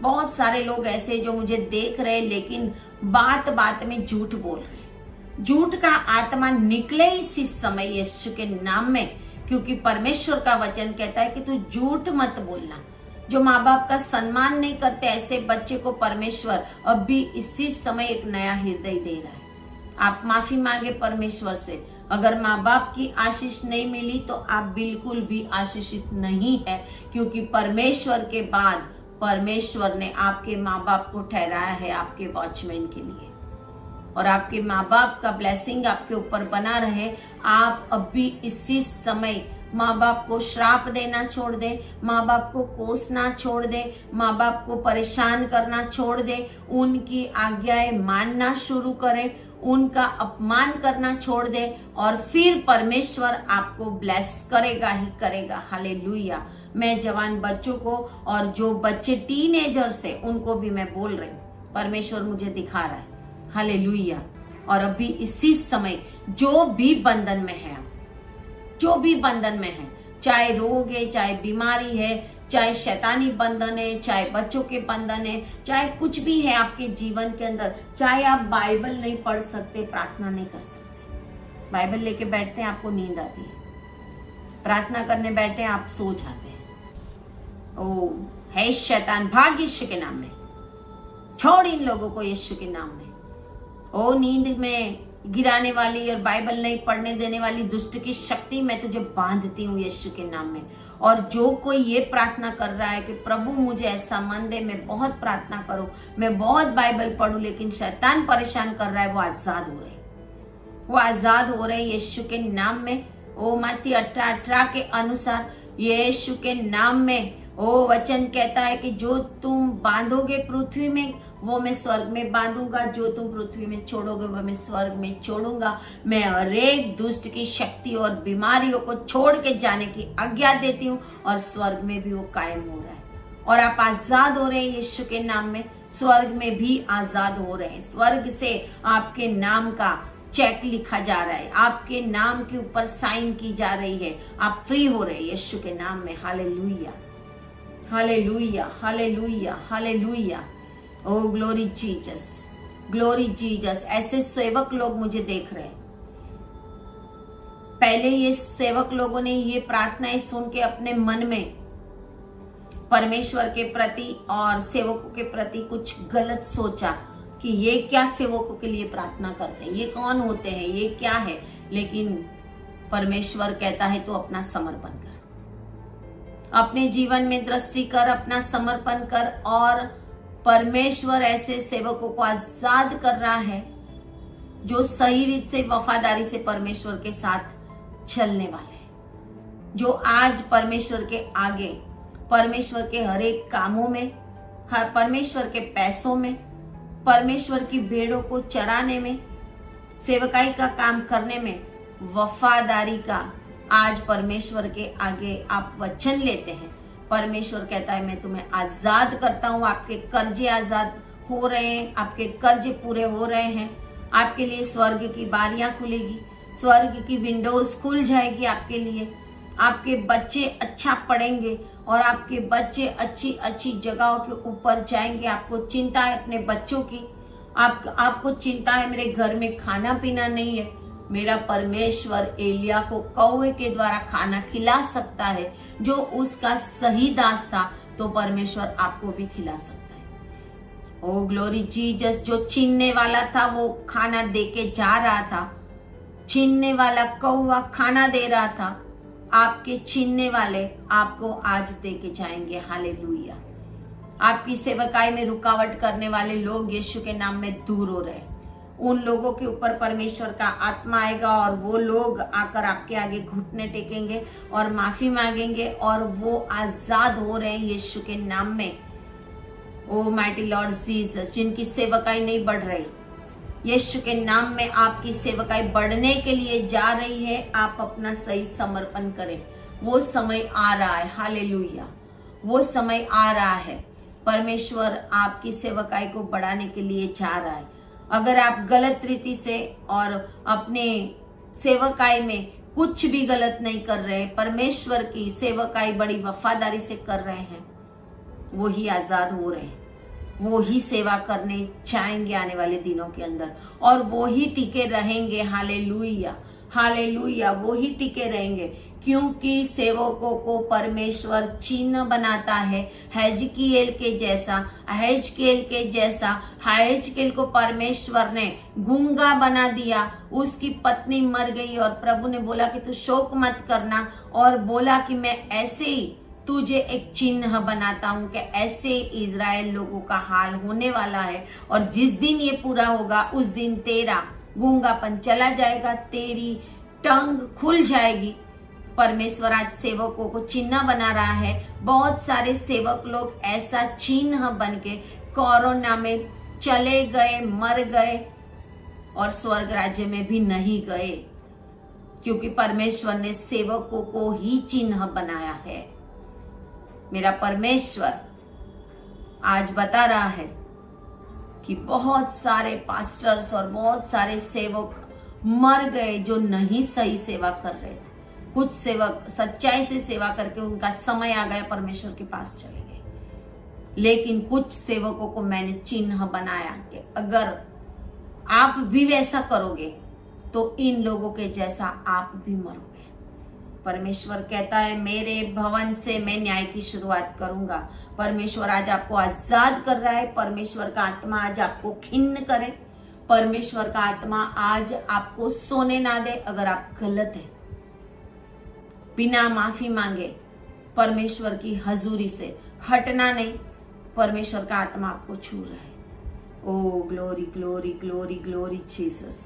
बहुत सारे लोग ऐसे जो मुझे देख रहे लेकिन बात बात में झूठ बोल रहे, झूठ का आत्मा निकले इसी समय यीशु के नाम में, क्योंकि परमेश्वर का वचन कहता है कि तू झूठ मत बोलना। जो माँ बाप का सम्मान नहीं करते ऐसे बच्चे को परमेश्वर अब भी इसी समय एक नया हृदय दे रहा है। आप माफी मांगे परमेश्वर से। अगर माँ बाप की आशीष नहीं मिली तो आप बिल्कुल भी आशीषित नहीं है, क्योंकि परमेश्वर के बाद परमेश्वर ने आपके माँ बाप को ठहराया है आपके वॉचमैन के लिए। और आपके माँ बाप का ब्लेसिंग आपके ऊपर बना रहे। आप अभी इसी समय माँ बाप को श्राप देना छोड़ दे, माँ बाप को कोसना छोड़ दे, माँ बाप को परेशान करना छोड़ दे, उनकी आज्ञाएं मानना शुरू करे, उनका अपमान करना छोड़ दे, और फिर परमेश्वर आपको ब्लेस करेगा ही करेगा। हालेलुया। मैं जवान बच्चों को और जो बच्चे टीनेजर से उनको भी मैं बोल रही हूँ, परमेश्वर मुझे दिखा रहा है। हालेलुया। और अभी इसी समय जो भी बंधन में है, जो भी बंधन में है, चाहे रोग है, चाहे बीमारी है, चाहे शैतानी बंधन है, चाहे बच्चों के बंधन है, चाहे कुछ भी है आपके जीवन के अंदर, चाहे आप बाइबल नहीं पढ़ सकते, प्रार्थना नहीं कर सकते, बाइबल लेके बैठते हैं आपको नींद आती है, प्रार्थना करने बैठे आप सो जाते हैं। ओ है शैतान, भाग यीशु के नाम में, छोड़ इन लोगों को यीशु के नाम में। ओ नींद में गिराने वाली और बाइबल नहीं पढ़ने देने वाली दुष्ट की शक्ति मैं तुझे बांधती हूँ यीशु के नाम में। और जो कोई ये प्रार्थना कर रहा है कि प्रभु मुझे ऐसा मन दे, मैं बहुत प्रार्थना करूं, मैं बहुत बाइबल पढ़ूं, लेकिन शैतान परेशान कर रहा है, वो आजाद हो रहे, वो आजाद हो रहे यीशु के नाम में। ओ मत्ती 18:18 के अनुसार यीशु के नाम में ओ वचन कहता है कि जो तुम बांधोगे पृथ्वी में वो मैं स्वर्ग में बांधूंगा, जो तुम पृथ्वी में छोड़ोगे वो मैं स्वर्ग में छोड़ूंगा। मैं हर एक दुष्ट की शक्ति और बीमारियों को छोड़ के जाने की आज्ञा देती हूँ और स्वर्ग में भी वो कायम हो रहा है। और आप आजाद हो रहे हैं यीशु के नाम में, स्वर्ग में भी आजाद हो रहे हैं। स्वर्ग से आपके नाम का चेक लिखा जा रहा है, आपके नाम के ऊपर साइन की जा रही है, आप फ्री हो रहे हैं यीशु के नाम में। Hallelujah, hallelujah, hallelujah, hallelujah. O glory Jesus, glory Jesus. ऐसे सेवक लोग मुझे देख रहे हैं। पहले ये सेवक लोगों ने ये प्रार्थनाएं सुन के अपने मन में परमेश्वर के प्रति और सेवकों के प्रति कुछ गलत सोचा कि ये क्या सेवकों के लिए प्रार्थना करते हैं, ये कौन होते हैं, ये क्या है। लेकिन परमेश्वर कहता है तो अपना समर्पण कर, अपने जीवन में दृष्टि कर, अपना समर्पण कर। और परमेश्वर ऐसे सेवकों को आजाद कर रहा है जो सही रीत से, वफादारी से परमेश्वर के साथ चलने वाले हैं, जो आज परमेश्वर के आगे, परमेश्वर के हर एक कामों में, हर परमेश्वर के पैसों में, परमेश्वर की भेड़ों को चराने में, सेवकाई का काम करने में वफादारी का आज परमेश्वर के आगे आप वचन लेते हैं। परमेश्वर कहता है मैं तुम्हें आजाद करता हूँ, आपके कर्जे आजाद हो रहे हैं, आपके कर्जे पूरे हो रहे हैं, आपके लिए स्वर्ग की बारियां खुलेगी, स्वर्ग की विंडोज खुल जाएगी आपके लिए, आपके बच्चे अच्छा पढ़ेंगे और आपके बच्चे अच्छी अच्छी जगहों के ऊपर जाएंगे। आपको चिंता है अपने बच्चों की, आपको चिंता है मेरे घर में खाना पीना नहीं है, मेरा परमेश्वर एलिया को कौवे के द्वारा खाना खिला सकता है, जो उसका सही दास था, तो परमेश्वर आपको भी खिला सकता है। O glory Jesus. जो छीनने वाला था वो खाना दे के जा रहा था, छीनने वाला कौवा खाना दे रहा था, आपके छीनने वाले आपको आज दे के जाएंगे। हालेलुया। आपकी सेवकाई में रुकावट करने वाले लोग यीशु के नाम में दूर हो रहे, उन लोगों के ऊपर परमेश्वर का आत्मा आएगा और वो लोग आकर आपके आगे घुटने टेकेंगे और माफी मांगेंगे और वो आजाद हो रहे हैं यीशु के नाम में। ओ माइटी लॉर्ड जीसस, जिनकी सेवकाई नहीं बढ़ रही, यीशु के नाम में आपकी सेवकाई बढ़ने के लिए जा रही है। आप अपना सही समर्पण करें। वो समय आ रहा है, हालेलुया, वो समय आ रहा है। परमेश्वर आपकी सेवकाई को बढ़ाने के लिए चाह रहा है। अगर आप गलत रीति से और अपने सेवकाई में कुछ भी गलत नहीं कर रहे, परमेश्वर की सेवकाई बड़ी वफादारी से कर रहे हैं, वो ही आजाद हो रहे हैं, वो ही सेवा करने चाहेंगे आने वाले दिनों के अंदर, और वो ही टिके रहेंगे। हालेलुया, हालेलुया, वो ही टिके रहेंगे, क्योंकि सेवकों को परमेश्वर चिन्ह बनाता है। हेजकिएल के जैसा, हेजकिएल के जैसा, हेजकिएल को परमेश्वर ने गूंगा बना दिया। उसकी पत्नी मर गई और प्रभु ने बोला कि तू शोक मत करना, और बोला कि मैं ऐसे ही तुझे एक चिन्ह बनाता हूं कि ऐसे इजराइल लोगों का हाल होने वाला है, और जिस दिन ये पूरा होगा उस दिन तेरा गूंगापन चला जाएगा, तेरी टंग खुल जाएगी। परमेश्वर आज सेवकों को चिन्ह बना रहा है। बहुत सारे सेवक लोग ऐसा चिन्ह बन के कोरोना में चले गए, मर गए, और स्वर्ग राज्य में भी नहीं गए, क्योंकि परमेश्वर ने सेवकों को ही चिन्ह बनाया है। मेरा परमेश्वर आज बता रहा है कि बहुत सारे पास्टर्स और बहुत सारे सेवक मर गए जो नहीं सही सेवा कर रहे थे। कुछ सेवक सच्चाई से सेवा करके उनका समय आ गया, परमेश्वर के पास चले गए, लेकिन कुछ सेवकों को मैंने चिन्ह बनाया कि अगर आप भी वैसा करोगे तो इन लोगों के जैसा आप भी मरोगे। परमेश्वर कहता है मेरे भवन से मैं न्याय की शुरुआत करूंगा। परमेश्वर आज आपको आजाद कर रहा है। परमेश्वर का आत्मा आज आपको खिन्न करे। परमेश्वर का आत्मा आज आपको सोने ना दे। अगर आप गलत है, बिना माफी मांगे परमेश्वर की हजूरी से हटना नहीं। परमेश्वर का आत्मा आपको छू रहा है। O glory glory glory glory Jesus.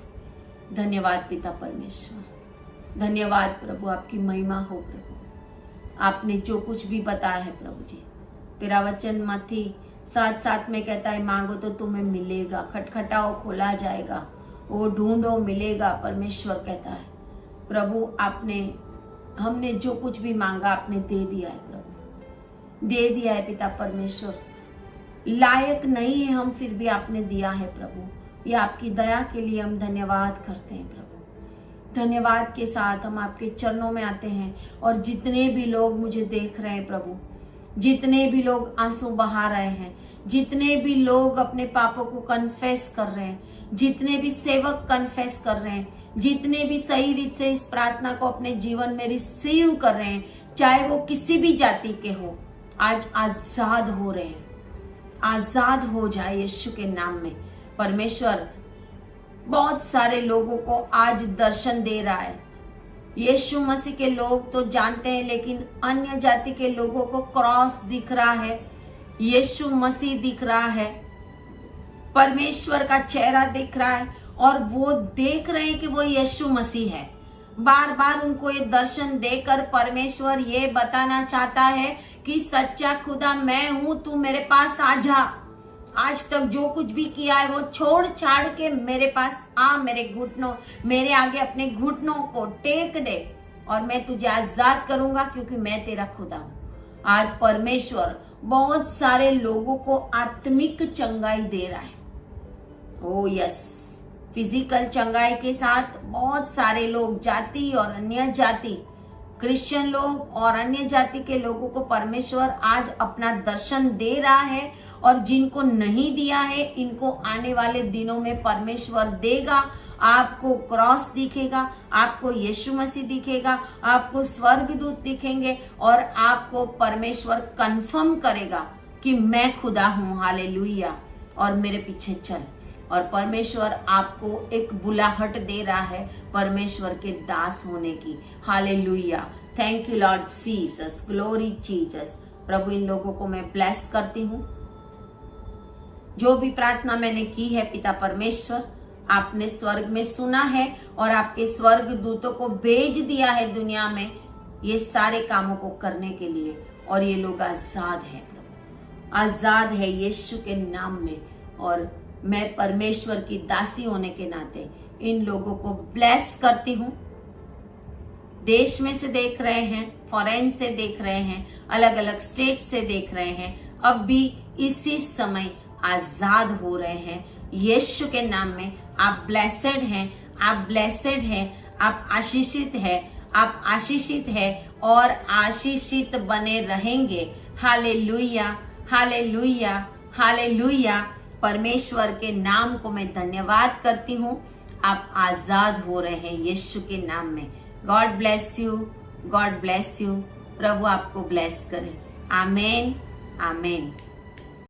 धन्यवाद पिता परमेश्वर, धन्यवाद प्रभु, आपकी महिमा हो प्रभु। आपने जो कुछ भी बताया है प्रभु जी, तेरा वचन मत्ती 7:7 में कहता है मांगो तो तुम्हें मिलेगा, खटखटाओ खोला जाएगा, वो ढूंढो मिलेगा। परमेश्वर कहता है प्रभु, हमने जो कुछ भी मांगा आपने दे दिया है प्रभु, दे दिया है पिता परमेश्वर। लायक नहीं है हम, फिर भी आपने दिया है प्रभु। ये आपकी दया के लिए हम धन्यवाद करते हैं प्रभु। धन्यवाद के साथ हम आपके चरणों में आते हैं, और जितने भी लोग मुझे देख रहे हैं प्रभु, जितने भी लोग आंसू बहा रहे हैं, जितने भी लोग अपने पापों को कन्फेस कर रहे हैं, जितने भी सेवक कन्फेस कर रहे हैं, जितने भी सही रीत से इस प्रार्थना को अपने जीवन में रिसीव कर रहे हैं, चाहे वो किसी भी जाति के हो, आज आजाद हो रहे हैं। आजाद हो जाए यीशु के नाम में। परमेश्वर बहुत सारे लोगों को आज दर्शन दे रहा है। यीशु मसीह के लोग तो जानते हैं, लेकिन अन्य जाति के लोगों को क्रॉस दिख रहा है, यीशु मसीह दिख रहा है, परमेश्वर का चेहरा दिख रहा है, और वो देख रहे हैं कि वो यीशु मसीह है। बार बार उनको ये दर्शन देकर परमेश्वर ये बताना चाहता है कि सच्चा खुदा मैं हूं, तू मेरे पास आ जा। आज तक जो कुछ भी किया है वो छोड़ छाड़ के मेरे पास आ, मेरे आगे अपने घुटनों को टेक दे, और मैं तुझे आजाद करूंगा, क्योंकि मैं तेरा खुदा हूं। आज परमेश्वर बहुत सारे लोगों को आत्मिक चंगाई दे रहा है। ओ यस, फिजिकल चंगाई के साथ बहुत सारे लोग, जाति और अन्य जाति, क्रिश्चियन लोग और अन्य जाति के लोगों को परमेश्वर आज अपना दर्शन दे रहा है, और जिनको नहीं दिया है इनको आने वाले दिनों में परमेश्वर देगा। आपको क्रॉस दिखेगा, आपको यीशु मसीह दिखेगा, आपको स्वर्गदूत दिखेंगे, और आपको परमेश्वर कंफर्म करेगा कि मैं खुदा हूं, हालेलुया, और मेरे पीछे चल। और परमेश्वर आपको एक बुलाहट दे रहा है परमेश्वर के दास होने की। Hallelujah, thank you Lord Jesus, glory Jesus. प्रभु इन लोगों को मैं ब्लेस करती हूँ। जो भी प्रार्थना मैंने की है पिता परमेश्वर, आपने स्वर्ग में सुना है, और आपके स्वर्ग दूतों को भेज दिया है दुनिया में ये सारे कामों को करने के लिए, और ये लोग आजाद हैं प्रभु, आजाद है यीशु के नाम में। और मैं परमेश्वर की दासी होने के नाते इन लोगों को ब्लेस करती हूँ। देश में से देख रहे हैं, फॉरेन से देख रहे हैं, अलग अलग स्टेट से देख रहे हैं, अब भी इसी समय आजाद हो रहे हैं यीशु के नाम में। आप ब्लेसेड हैं, आप ब्लेसेड हैं, आप आशीषित हैं, आप आशीषित हैं और आशीषित बने रहेंगे। Hallelujah, hallelujah, hallelujah. परमेश्वर के नाम को मैं धन्यवाद करती हूँ। आप आजाद हो रहे हैं यीशु के नाम में। God bless you, God bless you. प्रभु आपको ब्लेस करे। आमेन, आमेन।